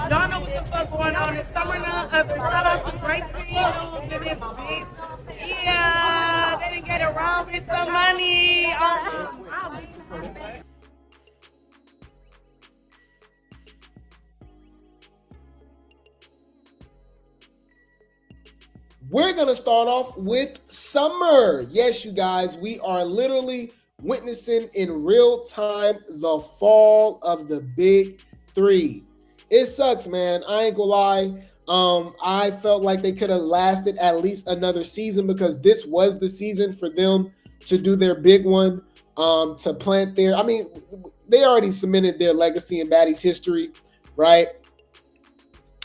Y'all know what the fuck going on. It's summer now. Shout out to Grape Tea, bitch. Yeah, they didn't get around with some money. We're going to start off with summer. Yes, you guys, we are literally witnessing in real time the fall of the big three. It sucks, man. I ain't gonna lie. I felt like they could have lasted at least another season because this was the season for them to do their big one, to plant their, I mean, they already cemented their legacy in Baddies history, right?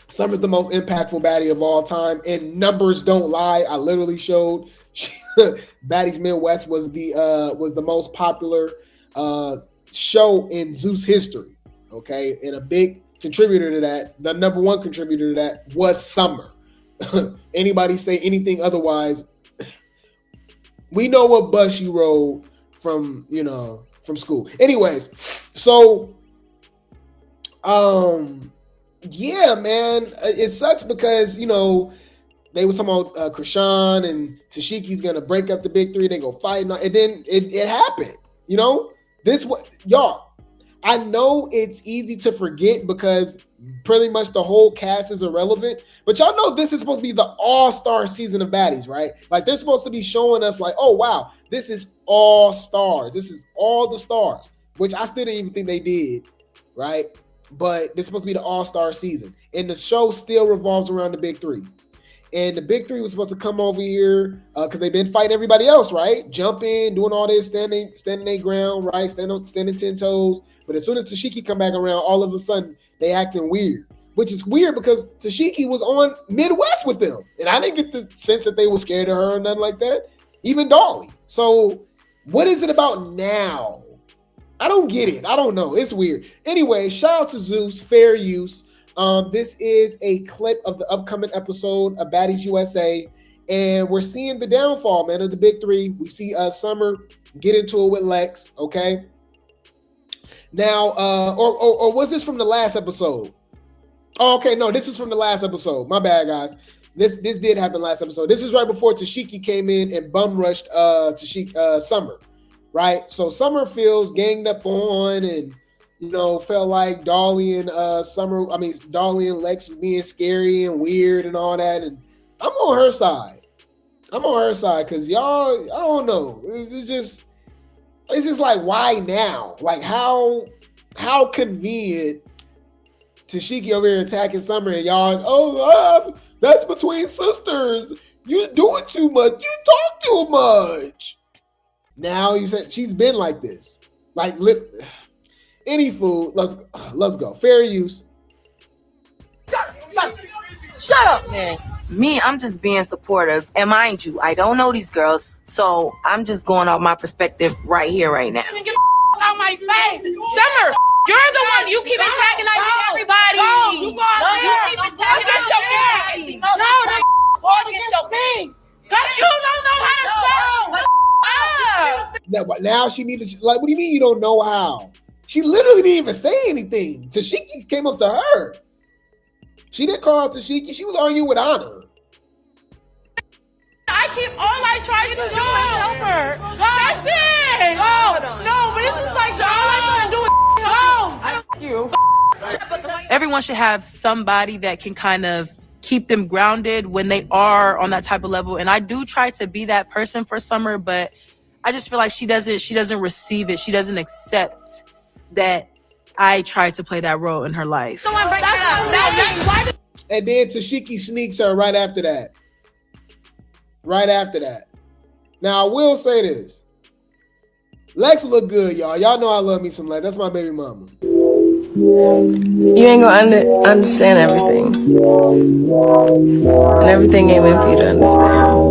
Summer's the most impactful baddie of all time, and numbers don't lie. I literally showed Baddies Midwest was the most popular show in Zeus history. Okay, and a big contributor to that, the number one contributor to that, was Summer. Anybody say anything otherwise? We know what bus you rode from school. Anyways, so yeah, man, it sucks because, they were talking about Chrisean and Tesehki's gonna break up the big three. They go fight, and then it happened. This was y'all. I know it's easy to forget because pretty much the whole cast is irrelevant, but y'all know this is supposed to be the all-star season of Baddies, right? Like they're supposed to be showing us like, oh wow, this is all stars. This is all the stars, which I still didn't even think they did, right? But this is supposed to be the all-star season. And the show still revolves around the big three. And the big three was supposed to come over here because they've been fighting everybody else, right? Jumping, doing all this, standing their ground, right? Standing 10 toes. But as soon as Tesehki come back around, all of a sudden they acting weird. Which is weird because Tesehki was on Midwest with them. And I didn't get the sense that they were scared of her or nothing like that. Even Dolly. So what is it about now? I don't get it. I don't know. It's weird. Anyway, shout out to Zeus, fair use. This is a clip of the upcoming episode of Baddies USA, and we're seeing the downfall, man, of the big three. We see Summer get into it with Lex, okay? Now, or was this from the last episode? Oh, okay, no, this is from the last episode. My bad, guys. This did happen last episode. This is right before Tesehki came in and bum rushed Summer. Right, so Summer feels ganged up on, and felt like Dolly and Dolly and Lex was being scary and weird and all that. And I'm on her side. Because y'all, I don't know. It's just like, why now? Like how convenient Tesehki over here attacking Summer and y'all. That's between sisters. You doing too much. You talk too much. Now you said she's been like this. Like any food. Let's go. Fair use. Shut up, man. Me, I'm just being supportive. And mind you, I don't know these girls, so I'm just going off my perspective right here, right now. Get out my face. Summer, you're the one. You keep antagonizing everybody. No, you keep antagonizing everybody. Because you don't know how to show. Now she needed, like, what do you mean you don't know how? She literally didn't even say anything. Tesehki came up to her. She didn't call out Tesehki. She was arguing with Anna. All I try to do is help her. That's it. No, but this is like all I try to do is go. Everyone should have somebody that can kind of keep them grounded when they are on that type of level. And I do try to be that person for Summer, but I just feel like she doesn't receive it. She doesn't accept that I try to play that role in her life. And then Tesehki sneaks her right after that. Now, I will say this. Lex look good, y'all. Y'all know I love me some Lex. That's my baby mama. You ain't gonna understand everything. And everything ain't meant for you to understand.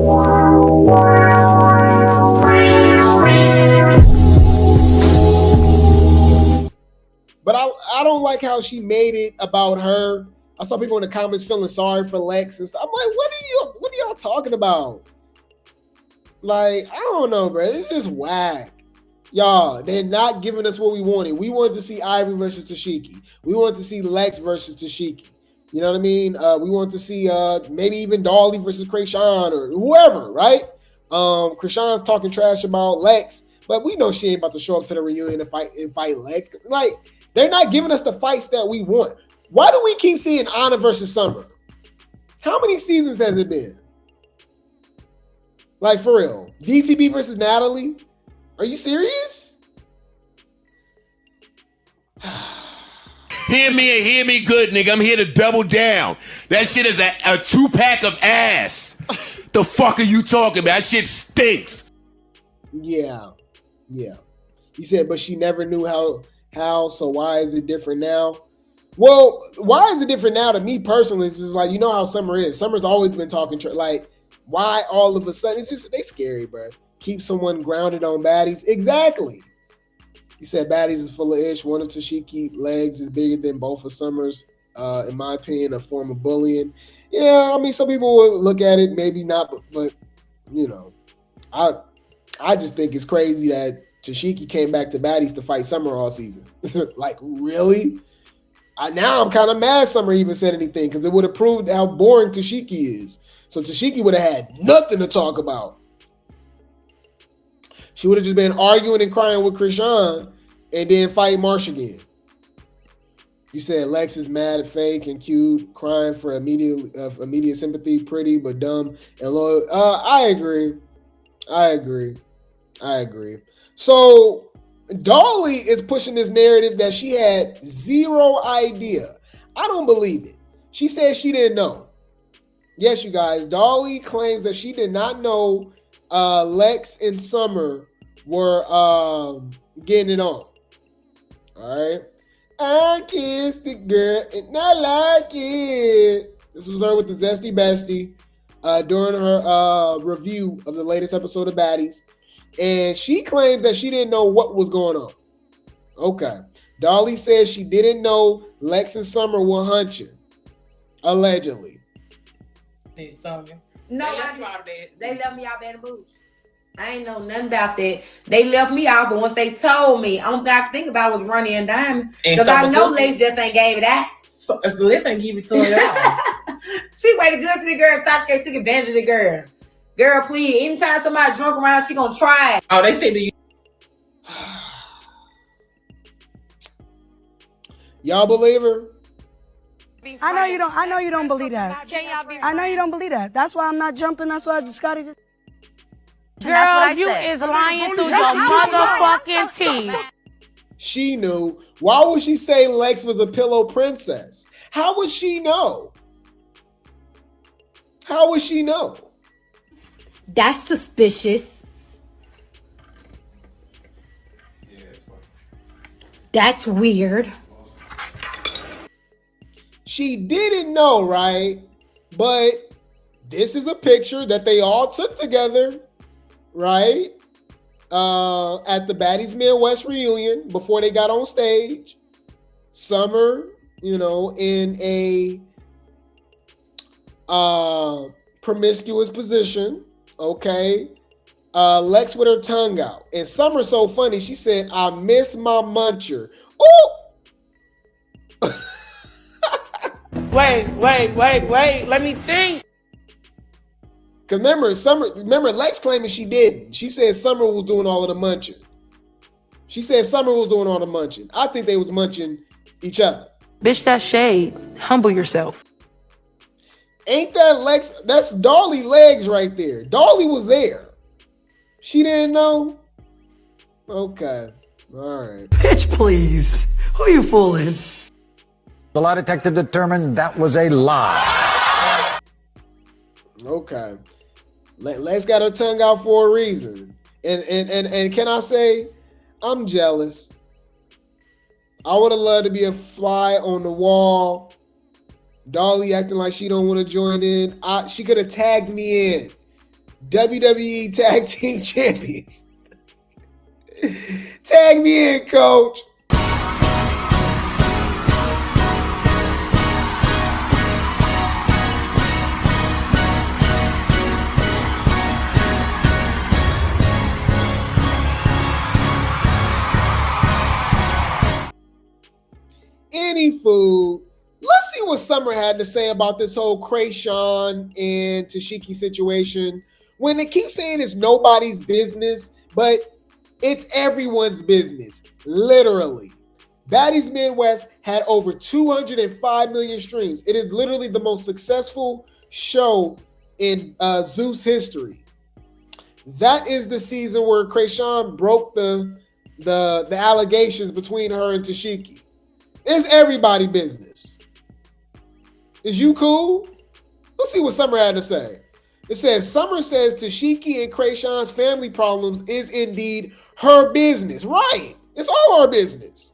But I don't like how she made it about her. I saw people in the comments feeling sorry for Lex and stuff. I'm like, what are y'all talking about? Like, I don't know, bro. It's just whack. Y'all, they're not giving us what we wanted. We wanted to see Ivory versus Tesehki. We wanted to see Lex versus Tesehki. You know what I mean? We want to see maybe even Dolly versus Crayon or whoever, right? Crayon's talking trash about Lex, but we know she ain't about to show up to the reunion and fight Lex. Like, they're not giving us the fights that we want. Why do we keep seeing Anna versus Summer? How many seasons has it been? Like, for real. DTB versus Natalie? Are you serious? Hear me and hear me good, nigga. I'm here to double down. That shit is a 2-pack of ass. The fuck are you talking about? That shit stinks. Yeah. He said, but she never knew how, so why is it different now? Well, why is it different now to me personally? It's just like, you know how Summer is. Summer's always been talking, like, why all of a sudden? It's just, they scary, bro. Keep someone grounded on baddies. Exactly. He said baddies is full of ish. One of Tesehki legs is bigger than both of Summer's. In my opinion, a form of bullying. Yeah, I mean, some people will look at it, maybe not, but you know, I just think it's crazy that Tesehki came back to baddies to fight Summer all season. Like, really? Now I'm kind of mad Summer even said anything because it would have proved how boring Tesehki is. So Tesehki would have had nothing to talk about. She would have just been arguing and crying with Chrisean and then fight Marsh again. You said Lex is mad, fake, and cute, crying for immediate sympathy, pretty but dumb and loyal. I agree. So Dolly is pushing this narrative that she had zero idea. I don't believe it. She said she didn't know. Yes, you guys, Dolly claims that she did not know Lex and Summer were getting it on. All right. I kissed the girl and I like it. This was her with the Zesty Bestie during her review of the latest episode of Baddies. And she claims that she didn't know what was going on. Okay. Dolly says she didn't know Lex and Summer were hunching. Allegedly. No, I didn't. They left me out bad and boots. I ain't know nothing about that. They left me out, but once they told me, only thing I could think about was Ronnie and Diamond. Because I know Lex just ain't gave it out. So Lex ain't give it to her. She waited good to the girl. Tasca took advantage of the girl. Girl, please. Anytime somebody drunk around, she gonna try it. Oh, they say to you. Y'all believe her? I know you don't believe that. I know you don't believe that. That's why I'm not jumping. That's why I just gotta just. Girl, you is lying through your motherfucking teeth. She knew. Why would she say Lex was a pillow princess? How would she know? How would she know? That's suspicious. That's weird. She didn't know, right? But this is a picture that they all took together, right? At the Baddies Midwest reunion before they got on stage. Summer, in a promiscuous position, okay? Lex with her tongue out. And Summer's so funny, she said, I miss my muncher. Ooh! Wait. Let me think. Because remember, Lex claiming she didn't. She said Summer was doing all of the munching. I think they was munching each other. Bitch, that's shade. Humble yourself. Ain't that Lex? That's Dolly legs right there. Dolly was there. She didn't know? Okay. All right. Bitch, please. Who you fooling? The lie detector determined that was a lie. Okay. Lex got her tongue out for a reason. And can I say, I'm jealous. I would have loved to be a fly on the wall. Dolly acting like she don't want to join in. She could have tagged me in. WWE Tag Team Champions. Tag me in, coach. Any food. Let's see what what Summer had to say about this whole Chrisean and Tesehki situation. When they keep saying it's nobody's business, but it's everyone's business, literally. Baddies Midwest had over 205 million streams. It is literally the most successful show in Zeus history. That is the season where Chrisean broke the allegations between her and Tesehki. It's everybody's business. Is you cool? Let's see what Summer had to say. It says, Summer says Tesehki and Chrisean's family problems is indeed her business. Right. It's all our business.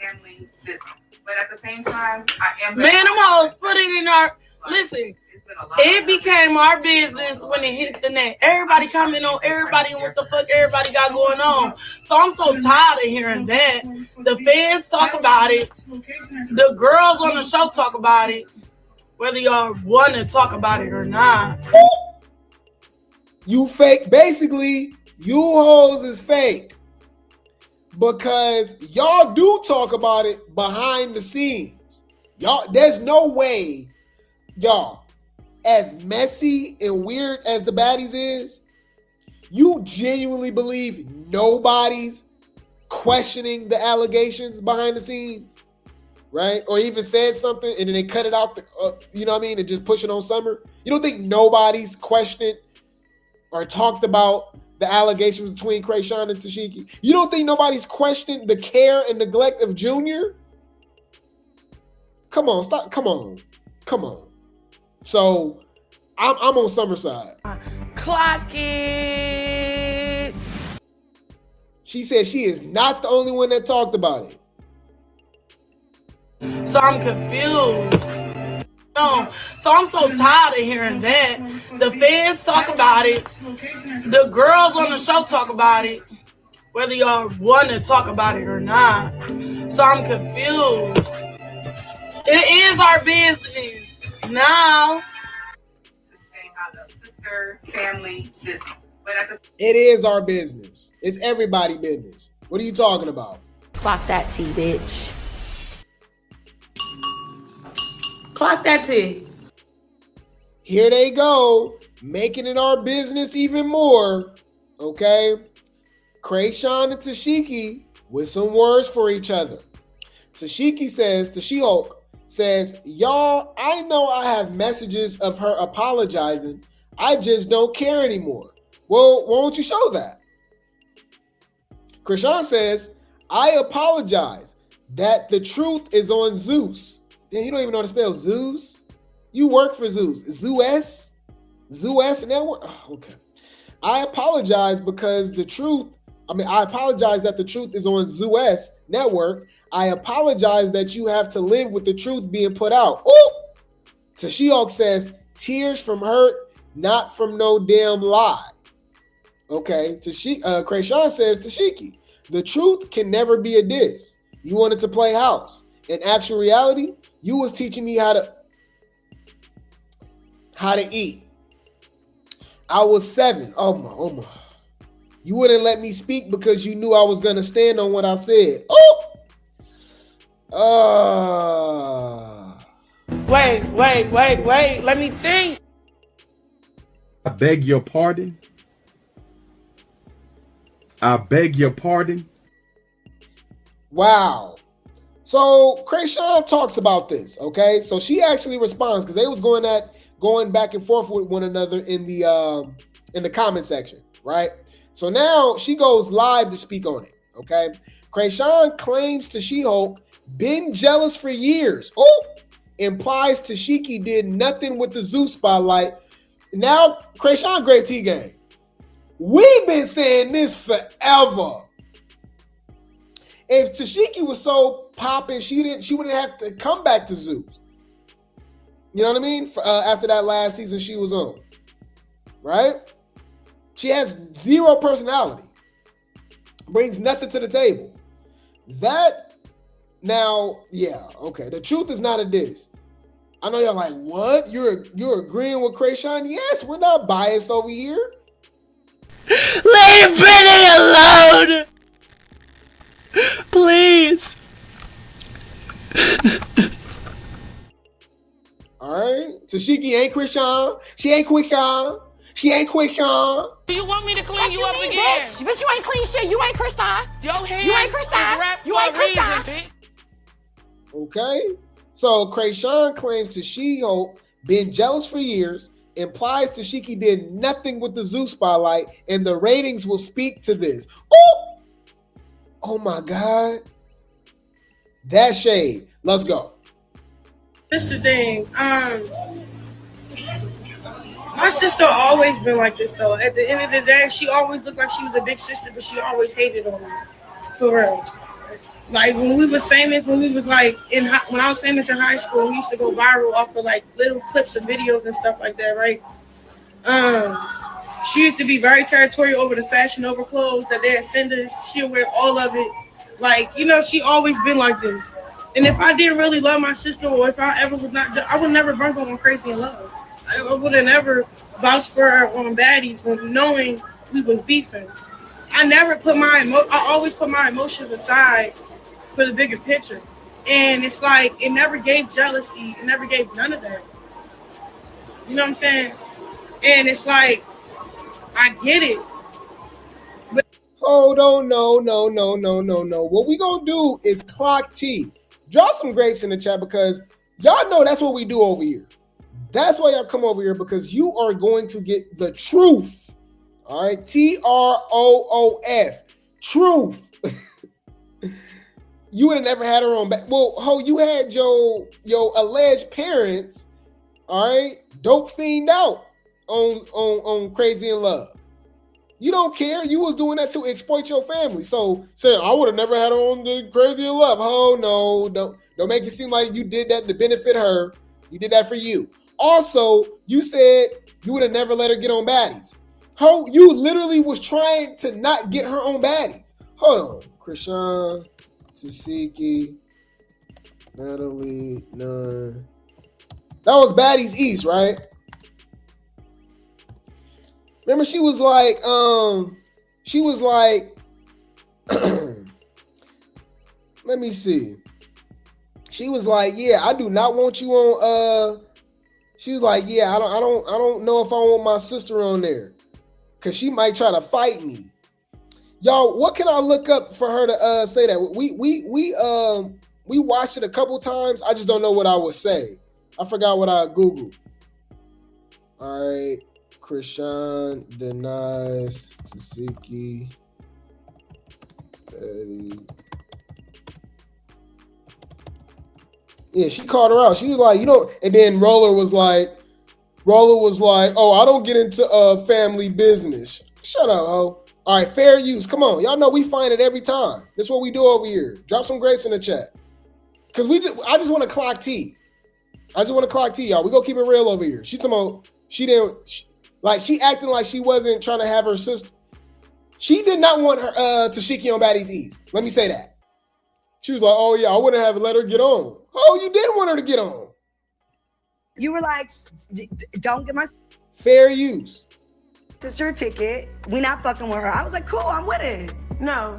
Family business. But at the same time, I am... Man, them hoes put it in our... Listen, it became our business when it hit the net. Everybody comment on everybody and what the fuck everybody got going on. So I'm so tired of hearing that. The fans talk about it. The girls on the show talk about it. Whether y'all want to talk about it or not. You fake. Basically, you hoes is fake. Because y'all do talk about it behind the scenes. Y'all, there's no way, y'all, as messy and weird as the baddies is, you genuinely believe nobody's questioning the allegations behind the scenes, right? Or even said something and then they cut it out, you know what I mean, and just push it on Summer. You don't think nobody's questioned or talked about the allegations between Chrisean and Tesehki? You don't think nobody's questioned the care and neglect of Junior? Come on, stop. Come on. So I'm on Summer's side. Clock it. She said she is not the only one that talked about it. So I'm confused. No, so I'm so tired of hearing that. The fans talk about it. The girls on the show talk about it. Whether y'all want to talk about it or not. So I'm confused. It is our business now. Sister, family, business. But at the... It is our business. It's everybody's business. What are you talking about? Clock that tea, bitch. Clock that tea. Here they go, making it our business even more. Okay? Chrisean and Tesehki with some words for each other. Tesehki says, to She-Hulk says, y'all, I know I have messages of her apologizing. I just don't care anymore. Well, why don't you show that? Chrisean says, I apologize that the truth is on Zeus. Damn, you don't even know how to spell Zeus? You work for Zeus. Zeus? Zeus Network? Oh, okay. I apologize because I apologize that the truth is on Zeus Network. I apologize that you have to live with the truth being put out. Oh! She-Hulk says, tears from hurt, not from no damn lie. Okay. Chrisean says to Tesehki, the truth can never be a diss. You wanted to play house. In actual reality, you was teaching me how to eat. I was 7. Oh my. You wouldn't let me speak because you knew I was going to stand on what I said. Wait. Let me think. I beg your pardon. Wow. So Chrisean talks about this, okay? So she actually responds because they was going back and forth with one another in the comment section, right? So now she goes live to speak on it, okay? Chrisean claims to She-Hulk been jealous for years. Implies Tesehki did nothing with the Zeus spotlight. Now Chrisean Grape Tea gang. We've been saying this forever. If Tesehki was so popping, she wouldn't have to come back to Zeus. You know what I mean? After that last season she was on, right? She has zero personality, brings nothing to the table. That now, yeah, okay. The truth is not a diss. I know y'all like, what? You're agreeing with Chrisean? Yes, we're not biased over here. Leave Brittany alone! Please. All right. Tesehki ain't Chrisean. She ain't Chrisean. She ain't Chrisean. Do you want me to clean you up again? Bitch, you ain't clean shit. You ain't Chrisean. Your hair You ain't Chrisean. You ain't Chrisean. Okay. So Crayon claims Tesehki been jealous for years, implies Tesehki did nothing with the Zeus spotlight, and the ratings will speak to this. Oh my God. That's shade. Let's go. That's the thing. My sister always been like this though. At the end of the day, she always looked like she was a big sister, but she always hated on me. For real. Like when we was famous, when I was famous in high school, we used to go viral off of like little clips of videos and stuff like that, right? She used to be very territorial over the Fashion Over clothes that they'd send us. She'll wear all of it. Like, you know, she always been like this. And if I didn't really love my sister, or if I ever was not, I would never bring her on Crazy in Love. I would have never vouched for her on Baddies when knowing we was beefing. I always put my emotions aside for the bigger picture. And it's like, it never gave jealousy. It never gave none of that. You know what I'm saying? And it's like, I get it. But hold on, no. What we gonna do is clock T. Drop some grapes in the chat because y'all know that's what we do over here. That's why y'all come over here, because you are going to get the truth. All right, TROOF, truth. You would have never had her on back. Well, you had your alleged parents, all right, dope fiend out on Crazy in Love. You don't care. You was doing that to exploit your family. So saying I would have never had her on the Crazy in Love. Oh no, don't make it seem like you did that to benefit her. You did that for you. Also, you said you would have never let her get on Baddies. Ho, you literally was trying to not get her on Baddies. Hold on. Chrisean, Tesehki, Natalie, none. That was Baddies East, right? Remember, she was like, let me see. She was like, yeah, I do not want you on, she was like, yeah, I don't know if I want my sister on there, because she might try to fight me. Y'all, what can I look up for her to say that? We watched it a couple times. I just don't know what I would say. I forgot what I Googled. All right. Chrisean denies Tesehki. Yeah, she called her out. She was like, and then Roller was like, oh, I don't get into family business. Shut up, ho. All right, fair use. Come on. Y'all know we find it every time. That's what we do over here. Drop some grapes in the chat. Because I just want to clock T. Y'all. We gonna keep it real over here. She talking about, she acting like she wasn't trying to have her sister. She did not want her Tesehki on Baddies East. Let me say that. She was like, oh yeah, I wouldn't have let her get on. Oh, you didn't want her to get on. You were like, don't get my fair use. Sister a ticket. We not fucking with her. I was like, cool, I'm with it. No.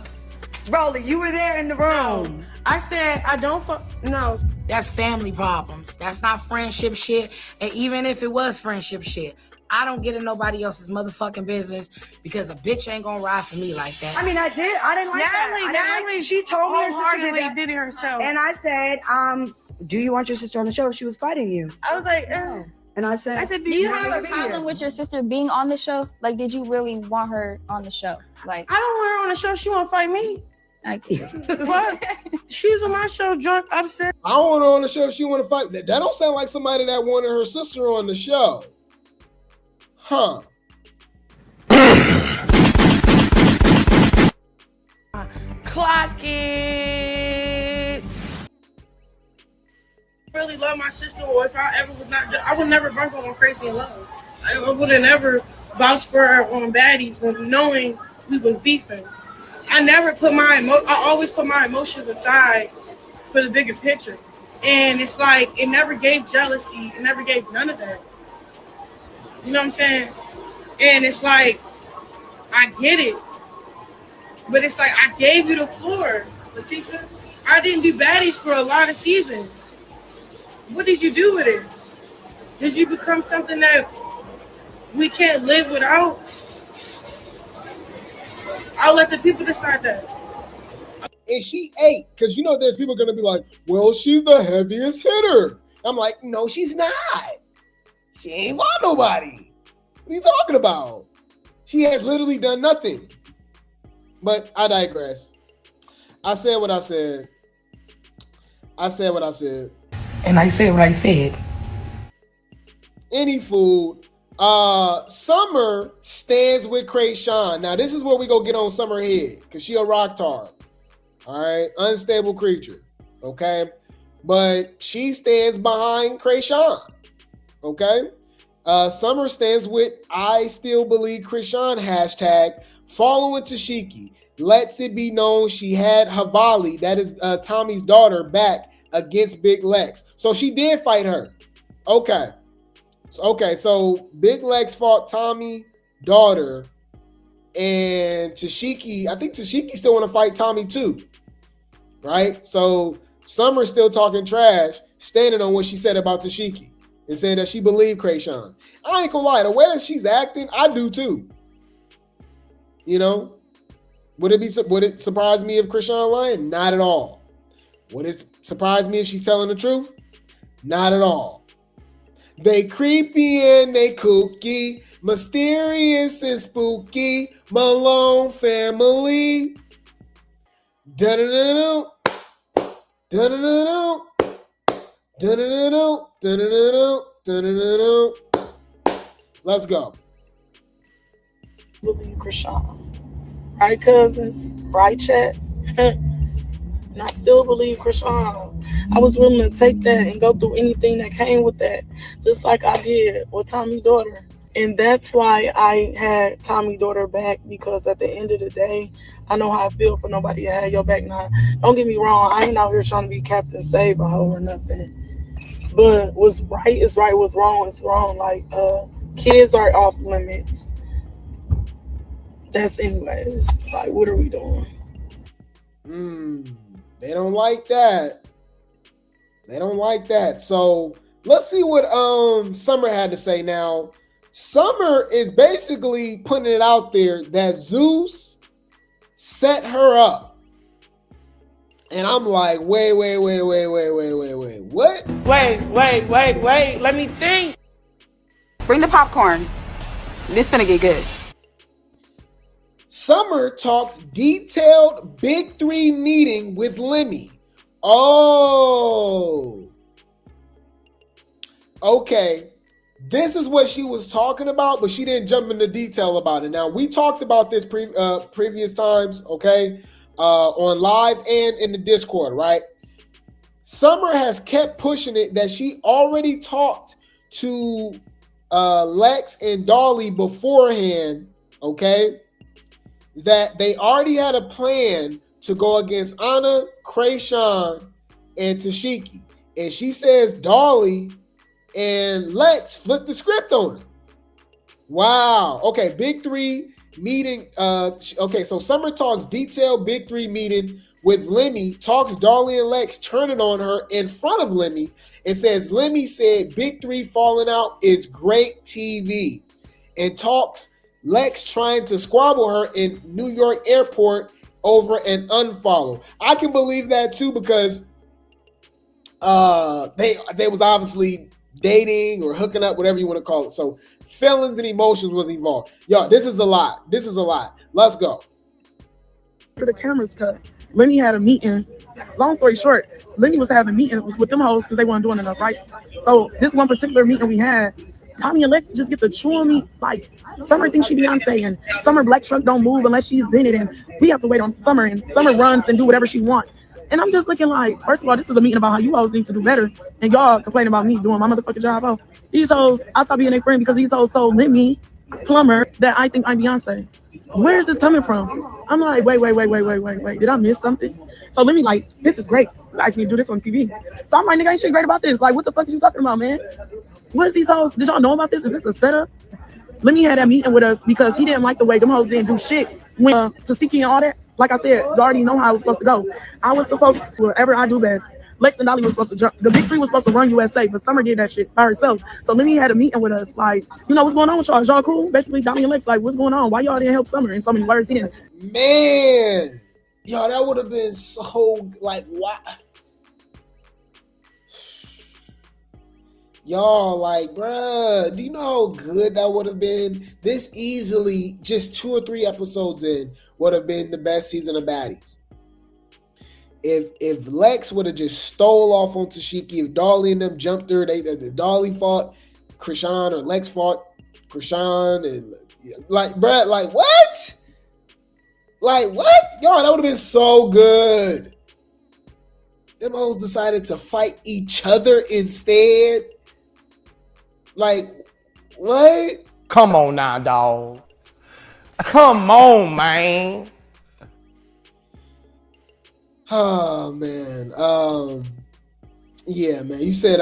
Rolly, you were there in the room. No. I said, I don't no. That's family problems. That's not friendship shit. And even if it was friendship shit, I don't get in nobody else's motherfucking business because a bitch ain't gonna ride for me like that. I mean, I didn't like that. Natalie, she told me her sister did it herself. And I said, do you want your sister on the show? She was fighting you. I was like, no. And I said, do you have a problem with your sister being on the show? Like, did you really want her on the show? Like, I don't want her on the show. She won't fight me. What? She was on my show drunk upstairs. I don't want her on the show if she want to fight. That don't sound like somebody that wanted her sister on the show. Huh. Clock it. Really love my sister, or if I ever was not, I would never bring her on Crazy in Love. I would have never vouched for her on Baddies when knowing we was beefing. I always put my emotions aside for the bigger picture. And it's like, it never gave jealousy. It never gave none of that. You know what I'm saying? And it's like, I get it. But it's like, I gave you the floor, Latifah. I didn't do Baddies for a lot of seasons. What did you do with it? Did you become something that we can't live without? I'll let the people decide that. And she ate, because you know there's people going to be like, well, she's the heaviest hitter. I'm like, no, she's not. She ain't want nobody. What are you talking about? She has literally done nothing. But I digress. I said what I said. I said what I said. And I said what I said. Any food. Summer stands with Crayon. Now, this is where we go get on Summer head, because she a rock tar. All right? Unstable creature. Okay? But she stands behind Crayon. Okay? Summer stands with I still believe Chrisean hashtag, following Tesehki. Lets it be known she had Havali, that is Tommy's daughter, back against Big Lex. So she did fight her. Okay. So Big Lex fought Tommy's daughter, and Tesehki, I think Tesehki still want to fight Tommy too. Right? So Summer's still talking trash, standing on what she said about Tesehki and saying that she believed Crayon. I ain't gonna lie, the way that she's acting, I do too. You know? Would it surprise me if Crayon lying? Not at all. Would it surprise me if she's telling the truth? Not at all. They creepy and they kooky, mysterious and spooky, Malone family. Da-da-da-da. Da-da-da-da. Da-da-da-da. Da-da-da-da. Da-da-da-da. Let's go. Believe Crayon. Right, cousins? Right, chat? And I still believe Crayon. I was willing to take that and go through anything that came with that, just like I did with Tommy's daughter. And that's why I had Tommy's daughter back, because at the end of the day, I know how I feel for nobody to have your back. Now, don't get me wrong, I ain't out here trying to be Captain Save a hoe or nothing. But what's right is right, what's wrong is wrong. Like, kids are off limits. That's anyways. Like, what are we doing? They don't like that. They don't like that. So let's see what Summer had to say now. Summer is basically putting it out there that Zeus set her up. And I'm like, wait. What? Wait. Let me think. Bring the popcorn. This finna get good. Summer talks detailed Big 3 meeting with Lemmy. Oh. Okay. This is what she was talking about, but she didn't jump into detail about it. Now, we talked about this previous times, okay, on live and in the Discord, right? Summer has kept pushing it that she already talked to Lex and Dolly beforehand, okay, that they already had a plan to go against Anna, Crayon, and Tesehki. And she says Dolly and Lex flipped the script on her. Wow. Okay, Big 3 meeting. Okay, so Summer talks detailed Big 3 meeting with Lemmy, talks Dolly and Lex turning on her in front of Lemmy, and says Lemmy said Big 3 falling out is great TV, and talks Lex trying to squabble her in New York airport over an unfollow. I can believe that too, because they was obviously dating or hooking up, whatever you want to call it. So feelings and emotions was involved. Yo, this is a lot. Let's go. The camera's cut. Lemmy had a meeting. Long story short, Lemmy was having meetings with them hoes because they weren't doing enough, right? So this one particular meeting we had, Tommy and Lex just get to chew on me like Summer thinks she Beyonce, and Summer black truck don't move unless she's in it, and we have to wait on Summer, and Summer runs and do whatever she wants. And I'm just looking like, first of all, this is a meeting about how you hoes need to do better, and y'all complain about me doing my motherfucking job. Oh, these hoes, I stopped being their friend because these hoes told me, Plumber, that I think I'm Beyonce. Where is this coming from? I'm like, wait. Did I miss something? So let me like, this is great. You asked me to do this on TV. So I'm like, nigga, ain't shit great about this. Like, what the fuck is you talking about, man? What is these hoes? Did y'all know about this? Is this a setup? Lemmy had that meeting with us because he didn't like the way them hoes didn't do shit when Tesehki and all that. Like I said, you already know how it was supposed to go. I was supposed to, whatever I do best, Lex and Dolly was supposed to jump. The big three was supposed to run USA, but Summer did that shit by herself. So Lemmy had a meeting with us, like, you know, what's going on with y'all? Is y'all cool? Basically, Dolly and Lex, like, what's going on? Why y'all didn't help Summer? In so many words, he didn't. Man, yo, that would have been so, like, why? Y'all, like, bruh, do you know how good that would have been? This easily, just 2 or 3 episodes in, would have been the best season of Baddies. If Lex would have just stole off on Tesehki, if Dolly and them jumped her, the Dolly fought Chrisean or Lex fought Chrisean, and like, bruh, like, what? Like, what? Y'all, that would have been so good. Them hoes decided to fight each other instead. Like, what? Come on now, dog. Come on, man. Oh, man. Yeah, man. You said,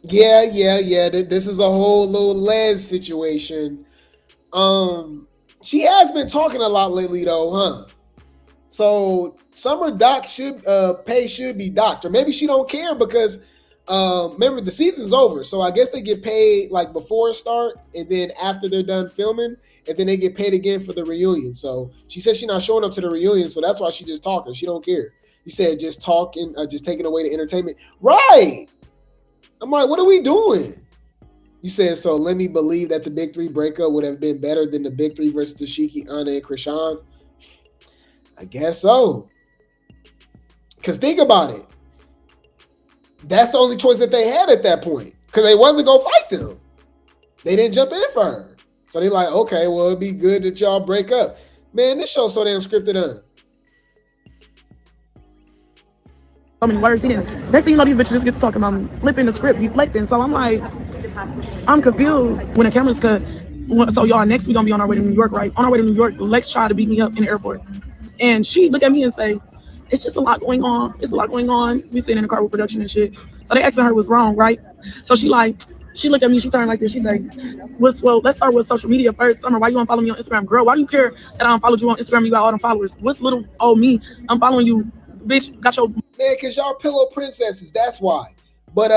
yeah. This is a whole little Les situation. She has been talking a lot lately, though, huh? So Summer doc pay should be docked, or maybe she don't care because remember the season's over, so I guess they get paid like before it starts, and then after they're done filming, and then they get paid again for the reunion. So she said she's not showing up to the reunion, so that's why she just talking. She don't care. You said just talking, just taking away the entertainment, right? I'm like, what are we doing? You said, so let me believe that the big three breakup would have been better than the big three versus Tesehki, Anna, and Chrisean. I guess so. Because think about it. That's the only choice that they had at that point. Because they wasn't going to fight them. They didn't jump in for her. So they're like, okay, well, it'd be good that y'all break up. Man, this show's so damn scripted on. So many words, he didn't. Next thing you know, these bitches just get to talking about me, flipping the script, deflecting. So I'm like, I'm confused when the camera's cut. So y'all, next week gonna be on our way to New York, right? On our way to New York, Lex tried to beat me up in the airport. And she looked at me and say, it's just a lot going on. It's a lot going on. We sitting in the car with production and shit. So they asking her what's wrong, right? So she looked at me, she turned like this. She said, well, let's start with social media first. Summer, why you unfollow me on Instagram? Girl, why do you care that I unfollowed you on Instagram? You got all them followers. What's little old me? I'm following you, bitch. Got your... Man, because y'all pillow princesses, that's why. But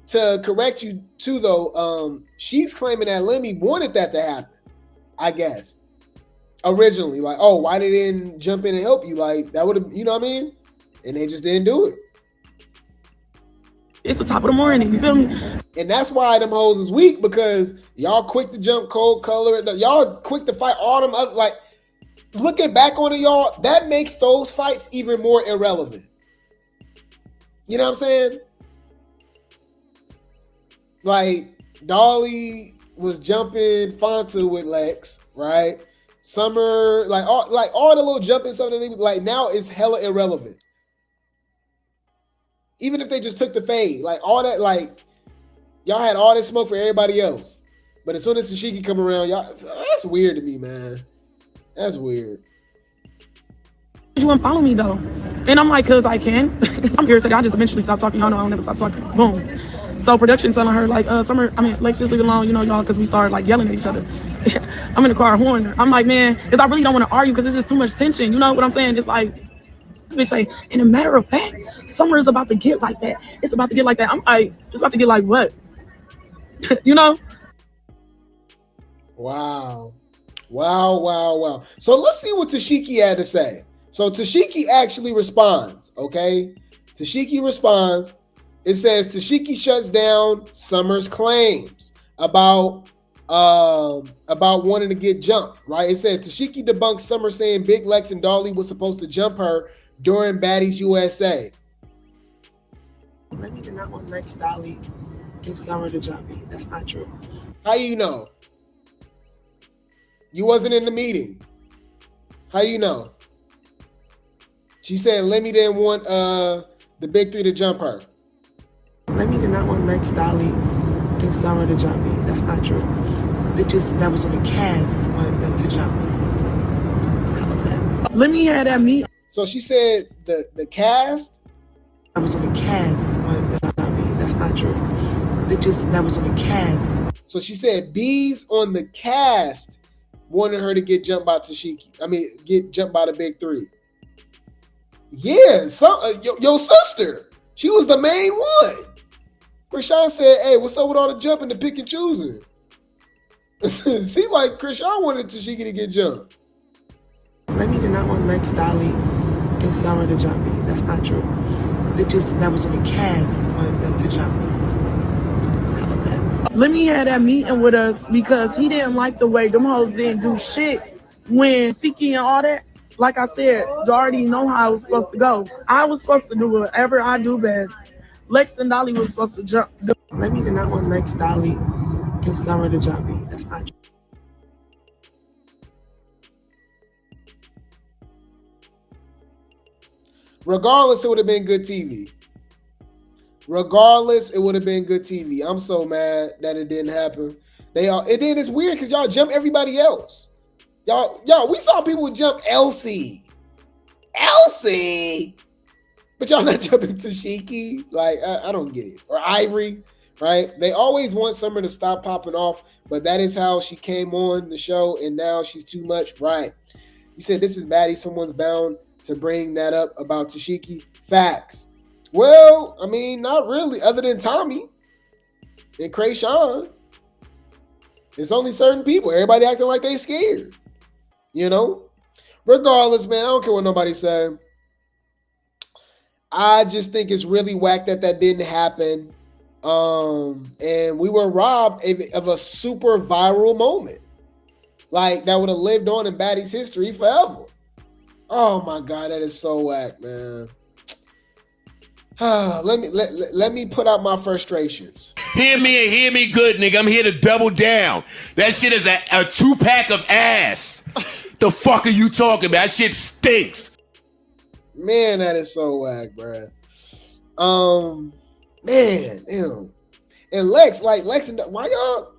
to correct you too, though, she's claiming that Lemmy wanted that to happen, I guess. Originally, like, oh, why they didn't jump in and help you? Like, that would have, you know what I mean? And they just didn't do it. It's the top of the morning, you feel me? And that's why them hoes is weak, because y'all quick to jump cold color. Y'all quick to fight all them other, like, looking back on it, y'all, that makes those fights even more irrelevant. You know what I'm saying? Like, Dolly was jumping Fanta with Lex, right? Summer, like all the little jumping stuff that they like now is hella irrelevant. Even if they just took the fade, like all that, like y'all had all this smoke for everybody else. But as soon as Tesehki come around, y'all, that's weird to me, man. That's weird. You unfollow me though. And I'm like, cause I can. I'm irritated. I just eventually stop talking. Y'all know I'll never stop talking. Boom. So production telling her like, Summer, let's just leave it alone, you know, y'all, because we started like yelling at each other. I'm in the car horning her. I'm like, man, because I really don't want to argue because it's just too much tension. You know what I'm saying? It's like, this bitch say, in a matter of fact, Summer is about to get like that. It's about to get like that. I'm like, it's about to get like what? You know? Wow. So let's see what Tesehki had to say. So Tesehki actually responds, okay? Tesehki responds. It says Tesehki shuts down Summer's claims about wanting to get jumped, right? It says Tesehki debunks Summer saying Big Lex and Dolly was supposed to jump her during Baddies USA. Lemmy did not want Lex, Dolly, and Summer to jump me. That's not true. How you know? You wasn't in the meeting. How you know? She said Lemmy didn't want the big three to jump her. Lemmy did not want Lex, Dolly, and Summer to jump me. That's not true. Bitches that was on the cast wanted them to jump me. How about that? Lemmy had at me. So she said the cast? I was on the cast wanted them to jump me. That's not true. Bitches that was on the cast. So she said bees on the cast wanted her to get jumped by Tesehki. Get jumped by the big three. Yeah, your sister. She was the main one. Chrisean said, hey, what's up with all the jumping, the pick and choosing? Seemed like Chrisean wanted Tesehki to get jumped. Lemmy did not want Lex, Dolly, and Summer to jump me. That's not true. That was when the cast wanted them to jump me. How about that? Lemmy had that meeting with us because he didn't like the way them hoes didn't do shit when Tesehki and all that. Like I said, you already know how I was supposed to go. I was supposed to do whatever I do best. Lex and Dolly was supposed to jump. Lemmy did not want Lex, Dolly, and Summer to jump me. That's not true. Regardless, it would have been good TV. Regardless, it would have been good TV. I'm so mad that it didn't happen. It's weird because y'all jump everybody else. Y'all, we saw people jump Elsie, but y'all not jumping Tesehki. Like, I don't get it. Or Ivory, right? They always want Summer to stop popping off, but that is how she came on the show, and now she's too much. Right? You said this is baddie. Someone's bound to bring that up about Tesehki. Facts. Well, I mean, not really, other than Tommy and Crayon. It's only certain people. Everybody acting like they scared. You know? Regardless, man, I don't care what nobody said. I just think it's really whack that didn't happen. And we were robbed of a super viral moment. Like, that would have lived on in Baddie's history forever. Oh my God, that is so whack, man. Let me put out my frustrations. Hear me and hear me good, nigga. I'm here to double down. That shit is a 2-pack of ass. The fuck are you talking about? That shit stinks. Man, that is so whack, bruh. Man, ew. And Lex and why y'all?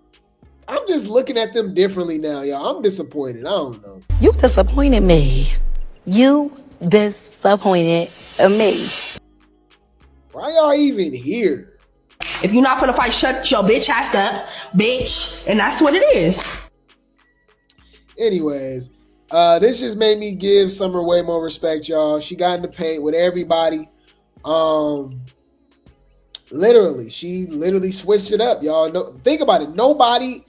I'm just looking at them differently now, y'all. I'm disappointed. I don't know. You disappointed me. You disappointed me. Why y'all even here? If you're not gonna fight, shut your bitch ass up, bitch. And that's what it is. Anyways, this just made me give Summer way more respect, y'all. She got in the paint with everybody. She literally switched it up, y'all. No, think about it. Nobody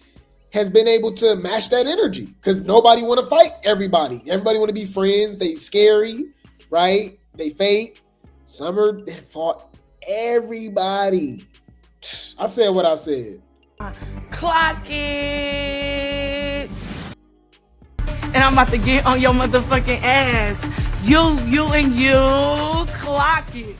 has been able to match that energy because nobody want to fight everybody. Everybody want to be friends. They scary, right? They fake. Summer fought everybody. I said what I said. Clock it. And I'm about to get on your motherfucking ass. You clock it.